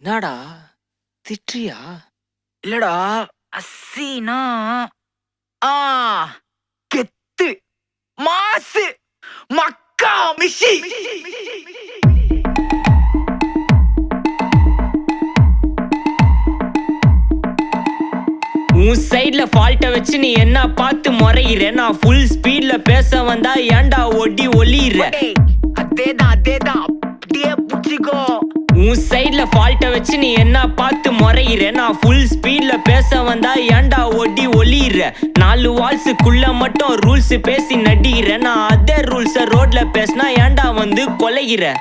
என்னடா திட்றியா? இல்லடா அசினா ஆ கெத்து மாசு மக்கா மிஷி. உன் சைட்ல ஃபால்ட்ட வச்சு நீ என்ன பார்த்து முறையிற? நான் ஃபுல் ஸ்பீட்ல பேச வந்தா ஏன்டா ஒடி ஒளியிற? அதேதான் அப்படியே புடிச்சிக்கோ. உன் சைட்ல ஃபால்ட்ட வச்சு நீ என்ன பார்த்து முறையிற? நான் ஃபுல் ஸ்பீட்ல பேச வந்தா ஏன்டா ஒடி ஒளியிற? 4 வால்ஸுக்குள்ள மட்டும் ரூல்ஸ் பேசி நடிகிற. நான் அதே ரூல்ஸ ரோட்ல பேசினா ஏன்டா வந்து கொலைகிற?